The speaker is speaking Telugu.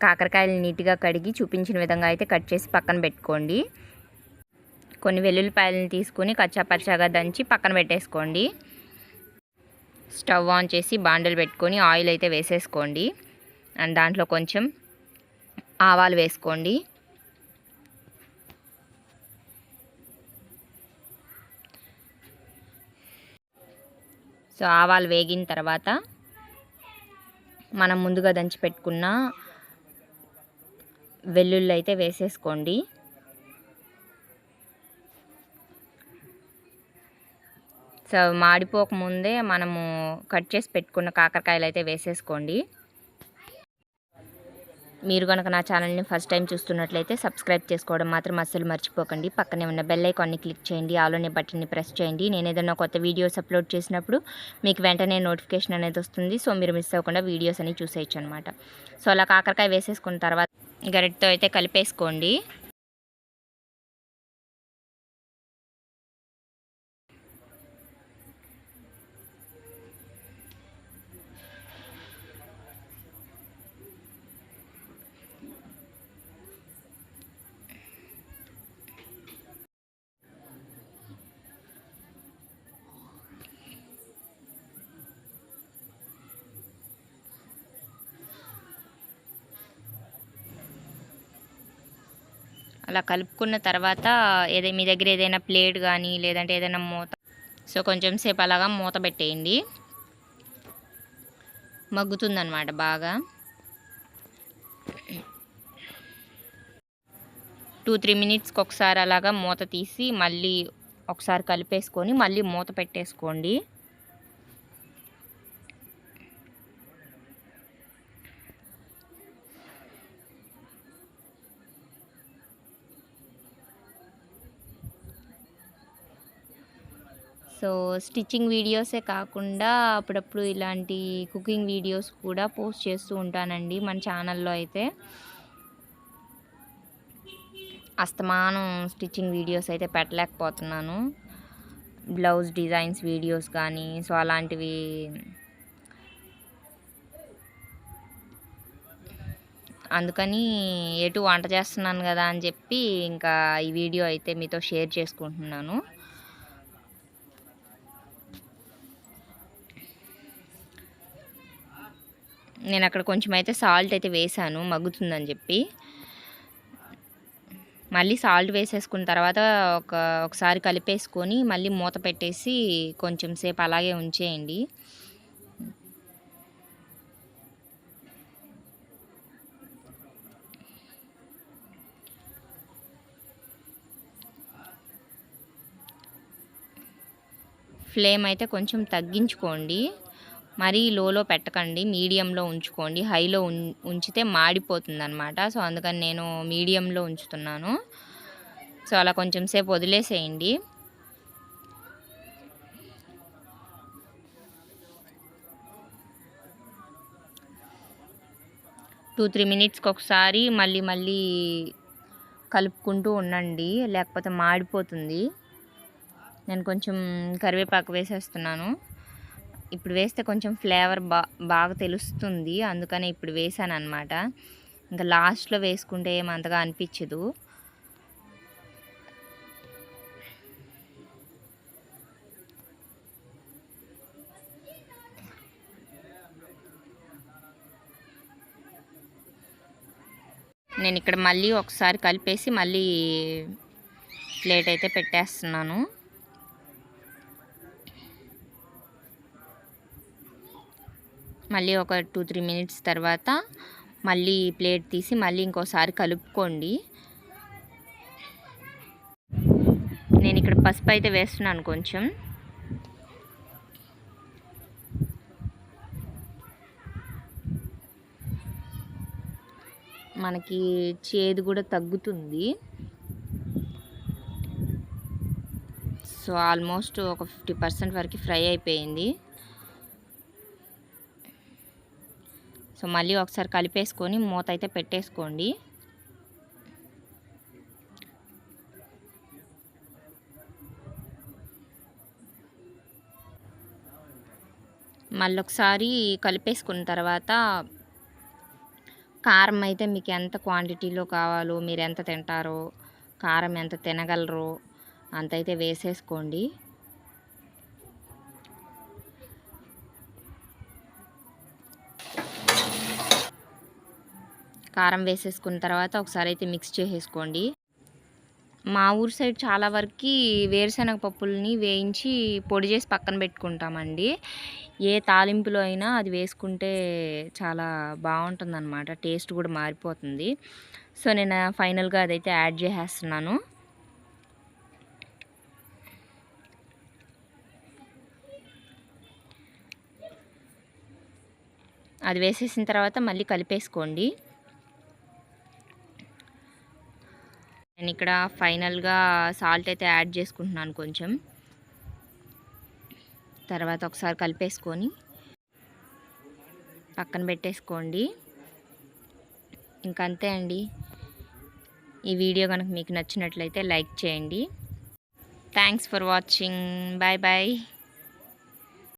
కాకరకాయలు నీట్గా కడిగి చూపించిన విధంగా అయితే కట్ చేసి పక్కన పెట్టుకోండి. కొన్ని వెల్లుల్లిపాయలను తీసుకుని కచ్చాపచ్చాగా దంచి పక్కన పెట్టేసుకోండి. స్టవ్ ఆన్ చేసి బాండలు పెట్టుకొని ఆయిల్ అయితే వేసేసుకోండి. అండ్ దాంట్లో కొంచెం ఆవాలు వేసుకోండి. సో ఆవాలు వేగిన తర్వాత మనం ముందుగా దంచి పెట్టుకున్న వెల్లుల్లి అయితే వేసేసుకోండి. సో మాడిపోకముందే మనము కట్ చేసి పెట్టుకున్న కాకరకాయలు అయితే వేసేసుకోండి. మీరు కనుక నా ఛానల్ని ఫస్ట్ టైం చూస్తున్నట్లయితే సబ్స్క్రైబ్ చేసుకోవడం మాత్రం అస్సలు మర్చిపోకండి. పక్కనే ఉన్న బెల్ ఐకాన్ని క్లిక్ చేయండి, ఆల్ అనే బటన్ని ప్రెస్ చేయండి. నేను ఏదైనా కొత్త వీడియోస్ అప్లోడ్ చేసినప్పుడు మీకు వెంటనే నోటిఫికేషన్ అనేది వస్తుంది. సో మీరు మిస్ అవ్వకుండా వీడియోస్ అని చూసేయచ్చు అనమాట. సో అలా కాకరకాయ వేసేసుకున్న తర్వాత గరిటతో అయితే కలిపేసుకోండి. అలా కలుపుకున్న తర్వాత మీ దగ్గర ఏదైనా ప్లేట్ కానీ లేదంటే ఏదైనా మూత, సో కొంచెం సేపు అలాగా మూత పెట్టేయండి. మగ్గుతుందన్నమాట బాగా. 2-3 మినిట్స్కి ఒకసారి అలాగా మూత తీసి మళ్ళీ ఒకసారి కలిపేసుకొని మళ్ళీ మూత పెట్టేసుకోండి. సో స్టిచ్చింగ్ వీడియోసే కాకుండా అప్పుడప్పుడు ఇలాంటి కుకింగ్ వీడియోస్ కూడా పోస్ట్ చేస్తూ ఉంటానండి మన ఛానల్లో. అయితే అస్తమానం స్టిచ్చింగ్ వీడియోస్ అయితే పెట్టలేకపోతున్నాను. బ్లౌజ్ డిజైన్స్ వీడియోస్ కానీ సో అలాంటివి అందుకని ఎటు వంట చేస్తున్నాను కదా అని చెప్పి ఇంకా ఈ వీడియో అయితే మీతో షేర్ చేసుకుంటున్నాను. నేను అక్కడ కొంచెం అయితే సాల్ట్ అయితే వేసాను మగ్గుతుందని చెప్పి. మళ్ళీ సాల్ట్ వేసేసుకున్న తర్వాత ఒకసారి కలిపేసుకొని మళ్ళీ మూత పెట్టేసి కొంచెం సేపు అలాగే ఉంచేయండి. ఫ్లేమ్ అయితే కొంచెం తగ్గించుకోండి, మరీ లోలో పెట్టకండి, మీడియంలో ఉంచుకోండి. హైలో ఉంచితే మాడిపోతుంది అనమాట. సో అందుకని నేను మీడియంలో ఉంచుతున్నాను. సో అలా కొంచెం సేపు వదిలేసేయండి. టూ 3 మినిట్స్కి ఒకసారి మళ్ళీ కలుపుకుంటూ ఉండండి, లేకపోతే మాడిపోతుంది. నేను కొంచెం కరివేపాకు వేసేస్తున్నాను. ఇప్పుడు వేస్తే కొంచెం ఫ్లేవర్ బాగా తెలుస్తుంది, అందుకని ఇప్పుడు వేసాను అనమాట. ఇంకా లాస్ట్లో వేసుకుంటే ఏమంతగా అనిపించదు. నేను ఇక్కడ మళ్ళీ ఒకసారి కలిపేసి మళ్ళీ ప్లేట్ అయితే పెట్టేస్తున్నాను. మళ్ళీ ఒక 2-3 మినిట్స్ తర్వాత మళ్ళీ ప్లేట్ తీసి మళ్ళీ ఇంకోసారి కలుపుకోండి. నేను ఇక్కడ పసుపు అయితే వేస్తున్నాను కొంచెం. మనకి చేదు కూడా తగ్గుతుంది. సో ఆల్మోస్ట్ ఒక 50% వరకు ఫ్రై అయిపోయింది. సో మళ్ళీ ఒకసారి కలిపేసుకొని మూత అయితే పెట్టేసుకోండి. మళ్ళీ ఒకసారి కలిపేసుకున్న తర్వాత కారం అయితే మీకు ఎంత క్వాంటిటీలో కావాలో, మీరు ఎంత తింటారో, కారం ఎంత తినగలరో అంతైతే వేసేసుకోండి. కారం వేసేసుకున్న తర్వాత ఒకసారి అయితే మిక్స్ చేసేసుకోండి. మా ఊరు సైడ్ చాలా వరకు వేరుశనగ పప్పుల్ని వేయించి పొడి చేసి పక్కన పెట్టుకుంటామండి. ఏ తాలింపులో అయినా అది వేసుకుంటే చాలా బాగుంటుందన్నమాట, టేస్ట్ కూడా మారిపోతుంది. సో నేను ఫైనల్గా అదైతే యాడ్ చేసేస్తున్నాను. అది వేసేసిన తర్వాత మళ్ళీ కలిపేసుకోండి. నేను ఇక్కడ ఫైనల్గా సాల్ట్ అయితే యాడ్ చేసుకుంటున్నాను కొంచెం. తర్వాత ఒకసారి కలిపేసుకొని పక్కన పెట్టేసుకోండి. ఇంకంతే అండి. ఈ వీడియో కనుక మీకు నచ్చినట్లయితే లైక్ చేయండి. Thanks for watching. Bye bye.